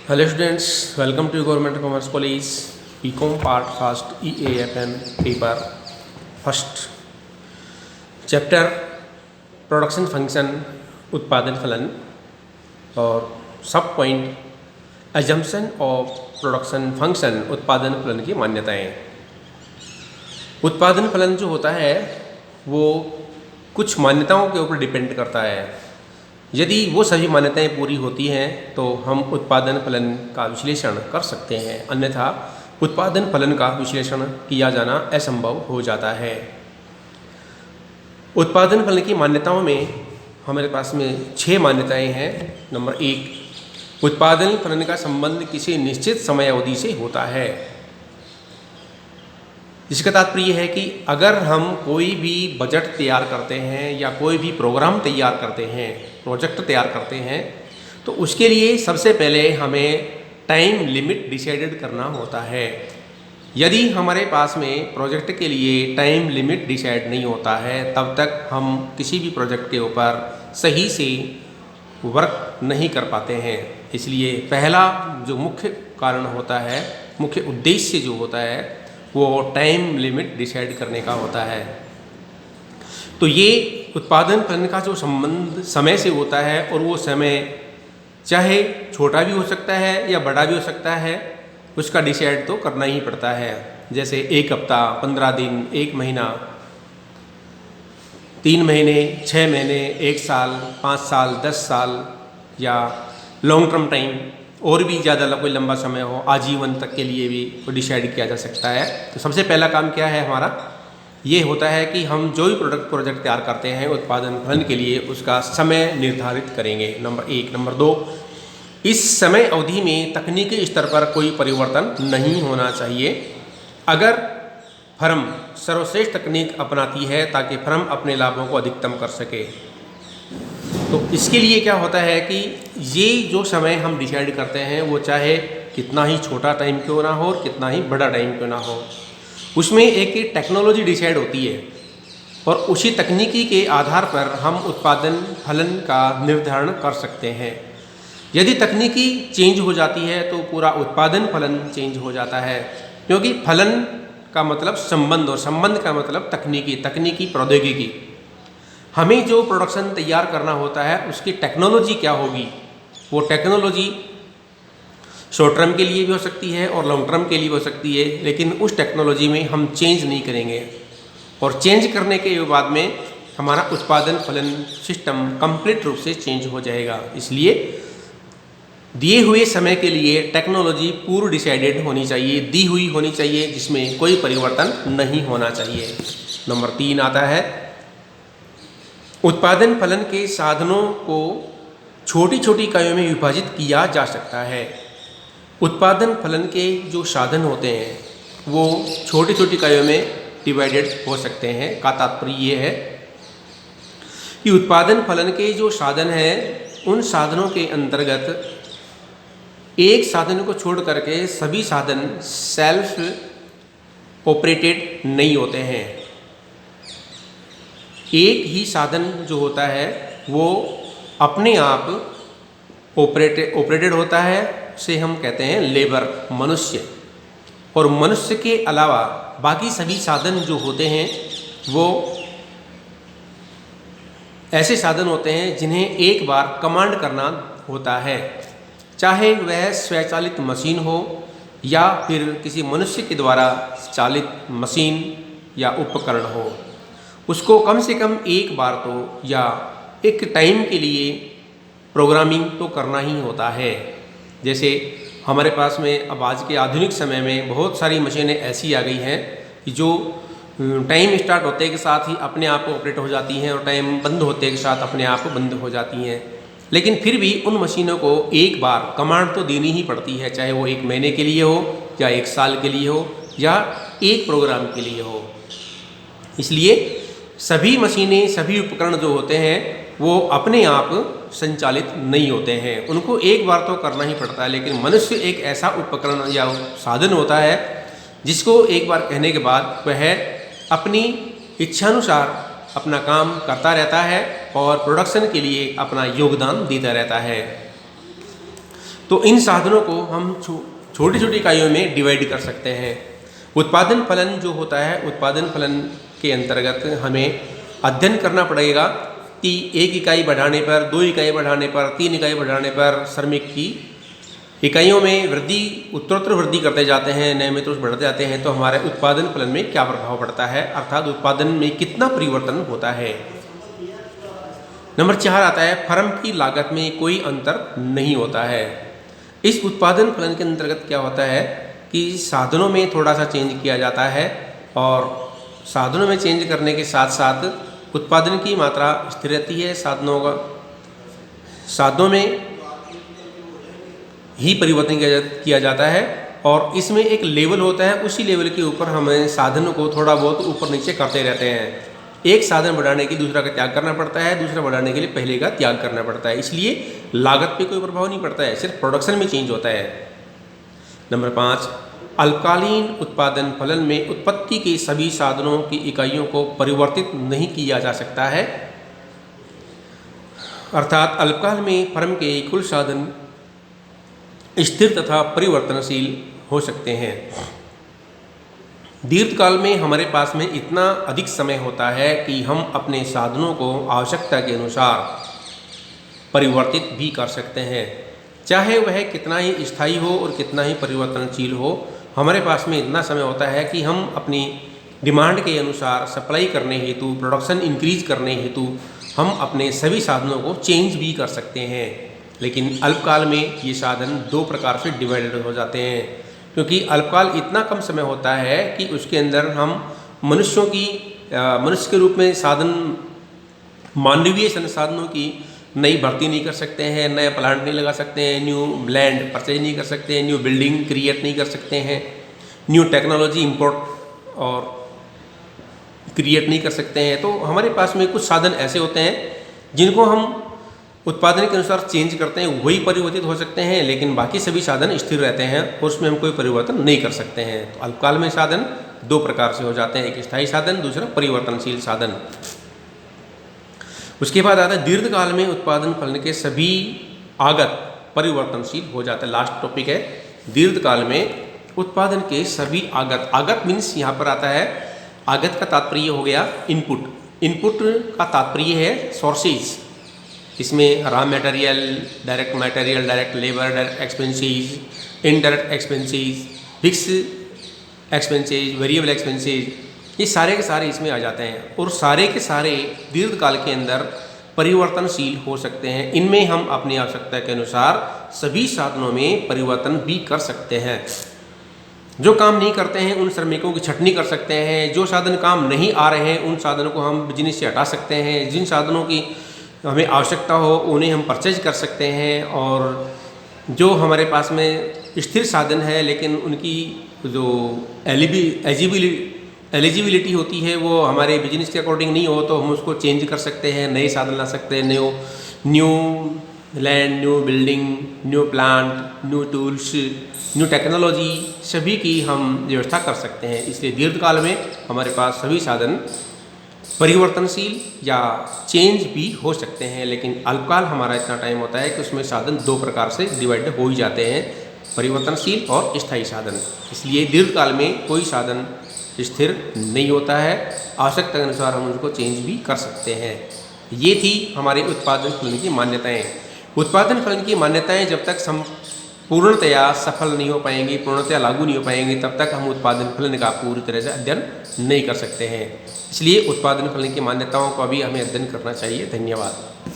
Hello students, welcome to Government Commerce College BCom Part First EAFM paper first chapter Production Function उत्पादन फलन और सब point Assumption of Production Function उत्पादन फलन की मान्यताएं। उत्पादन फलन जो होता है वो कुछ मान्यताओं के ऊपर डिपेंड करता है। यदि वो सभी मान्यताएं पूरी होती हैं तो हम उत्पादन फलन का विश्लेषण कर सकते हैं, अन्यथा उत्पादन फलन का विश्लेषण किया जाना असंभव हो जाता है। उत्पादन फलन की मान्यताओं में हमारे पास में 6 मान्यताएं हैं। नंबर 1, उत्पादन फलन का संबंध किसी निश्चित समय अवधि से होता है। इसका तात्पर्य है कि अगर हम कोई भी बजट तैयार करते हैं या कोई भी प्रोग्राम तैयार करते हैं, प्रोजेक्ट तैयार करते हैं, तो उसके लिए सबसे पहले हमें टाइम लिमिट डिसाइडेड करना होता है। यदि हमारे पास में प्रोजेक्ट के लिए टाइम लिमिट डिसाइड नहीं होता है तब तक हम किसी भी प्रोजेक्ट के ऊपर सही से वर्क नहीं कर पाते हैं। इसलिए पहला जो मुख्य कारण होता है, मुख्य उद्देश्य जो होता है वो टाइम लिमिट डिसाइड करने का होता है। तो ये उत्पादन फलन का जो संबंध समय से होता है और वो समय चाहे छोटा भी हो सकता है या बड़ा भी हो सकता है, उसका डिसाइड तो करना ही पड़ता है। जैसे 1 हफ्ता, 15 दिन, 1 महीना, 3 महीने, 6 महीने, 1 साल, 5 साल, 10 साल या लॉन्ग टर्म टाइम और भी ज़्यादा कोई लंबा समय हो, आजीवन तक के लिए भी वो डिसाइड किया जा सकता है। तो सबसे पहला काम क्या है हमारा, ये होता है कि हम जो भी प्रोजेक्ट तैयार करते हैं उत्पादन फलन के लिए उसका समय निर्धारित करेंगे। नंबर 1। नंबर 2, इस समय अवधि में तकनीकी स्तर पर कोई परिवर्तन नहीं होना चाहिए। अगर फर्म सर्वश्रेष्ठ तकनीक अपनाती है ताकि फर्म अपने लाभों को अधिकतम कर सके, तो इसके लिए क्या होता है कि ये जो समय हम डिसाइड करते हैं वो चाहे कितना ही छोटा टाइम क्यों ना हो और कितना ही बड़ा टाइम क्यों ना हो, उसमें एक टेक्नोलॉजी डिसाइड होती है और उसी तकनीकी के आधार पर हम उत्पादन फलन का निर्धारण कर सकते हैं। यदि तकनीकी चेंज हो जाती है तो पूरा उत्पादन फलन चेंज हो जाता है, क्योंकि फलन का मतलब संबंध और संबंध का मतलब तकनीकी प्रौद्योगिकी। हमें जो प्रोडक्शन तैयार करना होता है उसकी टेक्नोलॉजी क्या होगी, वो टेक्नोलॉजी शॉर्ट टर्म के लिए भी हो सकती है और लॉन्ग टर्म के लिए भी हो सकती है, लेकिन उस टेक्नोलॉजी में हम चेंज नहीं करेंगे और चेंज करने के बाद में हमारा उत्पादन फलन सिस्टम कंप्लीट रूप से चेंज हो जाएगा। इसलिए दिए हुए समय के लिए टेक्नोलॉजी पूर्व डिसाइडेड होनी चाहिए, दी हुई होनी चाहिए, जिसमें कोई परिवर्तन नहीं होना चाहिए। नंबर 3 आता है, उत्पादन फलन के साधनों को छोटी छोटी इकाइयों में विभाजित किया जा सकता है। उत्पादन फलन के जो साधन होते हैं वो छोटी छोटी इकाइयों में डिवाइडेड हो सकते हैं। का तात्पर्य ये है कि उत्पादन फलन के जो साधन हैं उन साधनों के अंतर्गत एक साधन को छोड़ करके सभी साधन सेल्फ ऑपरेटेड नहीं होते हैं। एक ही साधन जो होता है वो अपने आप ऑपरेटेड होता है, उसे हम कहते हैं लेबर, मनुष्य। और मनुष्य के अलावा बाकी सभी साधन जो होते हैं वो ऐसे साधन होते हैं जिन्हें एक बार कमांड करना होता है, चाहे वह स्वचालित मशीन हो या फिर किसी मनुष्य के द्वारा चालित मशीन या उपकरण हो। उसको कम से कम एक बार तो या एक टाइम के लिए प्रोग्रामिंग तो करना ही होता है। जैसे हमारे पास में अब आज के आधुनिक समय में बहुत सारी मशीनें ऐसी आ गई हैं कि जो टाइम स्टार्ट होते के साथ ही अपने आप ऑपरेट हो जाती हैं और टाइम बंद होते के साथ अपने आप बंद हो जाती हैं। लेकिन फिर भी उन मशीनों को एक बार कमांड तो देनी ही पड़ती है, चाहे वो 1 महीने के लिए हो या 1 साल के लिए हो या एक प्रोग्राम के लिए हो। इसलिए सभी मशीनें, सभी उपकरण जो होते हैं वो अपने आप संचालित नहीं होते हैं, उनको एक बार तो करना ही पड़ता है। लेकिन मनुष्य एक ऐसा उपकरण या साधन होता है जिसको एक बार कहने के बाद वह अपनी इच्छानुसार अपना काम करता रहता है और प्रोडक्शन के लिए अपना योगदान देता रहता है। तो इन साधनों को हम छोटी छोटी इकाइयों में डिवाइड कर सकते हैं। उत्पादन फलन जो होता है, उत्पादन फलन के अंतर्गत हमें अध्ययन करना पड़ेगा कि 1 इकाई बढ़ाने पर, 2 इकाई बढ़ाने पर, 3 इकाई बढ़ाने पर श्रमिक की इकाइयों में वृद्धि, उत्तरोत्तर वृद्धि करते जाते हैं, नियमित रूप से बढ़ते जाते हैं, तो हमारे उत्पादन फलन में क्या प्रभाव पड़ता है, अर्थात उत्पादन में कितना परिवर्तन होता है। नंबर 4 आता है फर्म की लागत में कोई अंतर नहीं होता है। इस उत्पादन फलन के अंतर्गत क्या होता है कि साधनों में थोड़ा सा चेंज किया जाता है और साधनों में चेंज करने के साथ साथ उत्पादन की मात्रा स्थिर रहती है। साधनों में ही परिवर्तन किया जाता है और इसमें एक लेवल होता है, उसी लेवल के ऊपर हमें साधनों को थोड़ा बहुत ऊपर नीचे करते रहते हैं। एक साधन बढ़ाने के लिए दूसरा का त्याग करना पड़ता है, दूसरा बढ़ाने के लिए पहले का त्याग करना पड़ता है, इसलिए लागत पे कोई प्रभाव नहीं पड़ता है, सिर्फ प्रोडक्शन में चेंज होता है। नंबर 5, अल्पकालीन उत्पादन फलन में उत्पत्ति के सभी साधनों की इकाइयों को परिवर्तित नहीं किया जा सकता है, अर्थात अल्पकाल में फर्म के कुल साधन स्थिर तथा परिवर्तनशील हो सकते हैं। दीर्घकाल में हमारे पास में इतना अधिक समय होता है कि हम अपने साधनों को आवश्यकता के अनुसार परिवर्तित भी कर सकते हैं, चाहे वह कितना ही स्थायी हो और कितना ही परिवर्तनशील हो। हमारे पास में इतना समय होता है कि हम अपनी डिमांड के अनुसार सप्लाई करने हेतु, प्रोडक्शन इंक्रीज करने हेतु हम अपने सभी साधनों को चेंज भी कर सकते हैं। लेकिन अल्पकाल में ये साधन 2 प्रकार से डिवाइडेड हो जाते हैं, क्योंकि अल्पकाल इतना कम समय होता है कि उसके अंदर हम मनुष्य के रूप में साधन, मानवीय संसाधनों की नई भर्ती नहीं कर सकते हैं, नया प्लांट नहीं लगा सकते हैं, न्यू लैंड परचेज नहीं कर सकते हैं, न्यू बिल्डिंग क्रिएट नहीं कर सकते हैं, न्यू टेक्नोलॉजी इंपोर्ट और क्रिएट नहीं कर सकते हैं। तो हमारे पास में कुछ साधन ऐसे होते हैं जिनको हम उत्पादन के अनुसार चेंज करते हैं, वही परिवर्तित हो सकते हैं, लेकिन बाकी सभी साधन स्थिर रहते हैं और उसमें हम कोई परिवर्तन नहीं कर सकते हैं। तो अल्पकाल में साधन 2 प्रकार से हो जाते हैं, एक स्थायी साधन, दूसरा परिवर्तनशील साधन। उसके बाद आता है दीर्घकाल में उत्पादन फलन के सभी आगत परिवर्तनशील हो जाता है। लास्ट टॉपिक है दीर्घकाल में उत्पादन के सभी आगत। आगत मीन्स यहाँ पर आता है, आगत का तात्पर्य हो गया इनपुट, इनपुट का तात्पर्य है सोर्सेज। इसमें raw material, direct labour, direct expenses, indirect expenses, fix expenses, variable expenses, ये सारे के सारे इसमें आ जाते हैं और सारे के सारे दीर्घकाल के अंदर परिवर्तनशील हो सकते हैं। इनमें हम अपनी आवश्यकता के अनुसार सभी साधनों में परिवर्तन भी कर सकते हैं। जो काम नहीं करते हैं उन श्रमिकों की छटनी कर सकते हैं, जो साधन काम नहीं आ रहे हैं उन साधनों को हम बिजनेस से हटा सकते हैं, जिन साधनों की हमें आवश्यकता हो उन्हें हम परचेज कर सकते हैं, और जो हमारे पास में स्थिर साधन है लेकिन उनकी जो एलिजिबिलिटी होती है वो हमारे बिजनेस के अकॉर्डिंग नहीं हो तो हम उसको चेंज कर सकते हैं, नए साधन ला सकते हैं, new land, new building, new plant, new tools, new technology, सभी की हम व्यवस्था कर सकते हैं। इसलिए दीर्घकाल में हमारे पास सभी साधन परिवर्तनशील या चेंज भी हो सकते हैं, लेकिन अल्पकाल हमारा इतना टाइम होता है कि उसमें साधन 2 प्रकार से डिवाइड हो ही जाते हैं, परिवर्तनशील और स्थायी साधन। इसलिए दीर्घकाल में कोई साधन स्थिर नहीं होता है, आवश्यकता के अनुसार हम उसको चेंज भी कर सकते हैं। ये थी हमारे उत्पादन फलन की मान्यताएं। उत्पादन फलन की मान्यताएं जब तक पूर्णतया सफल नहीं हो पाएंगी, पूर्णतया लागू नहीं हो पाएंगी, तब तक हम उत्पादन फलन का पूरी तरह से अध्ययन नहीं कर सकते हैं। इसलिए उत्पादन फलन की मान्यताओं को भी हमें अध्ययन करना चाहिए। धन्यवाद।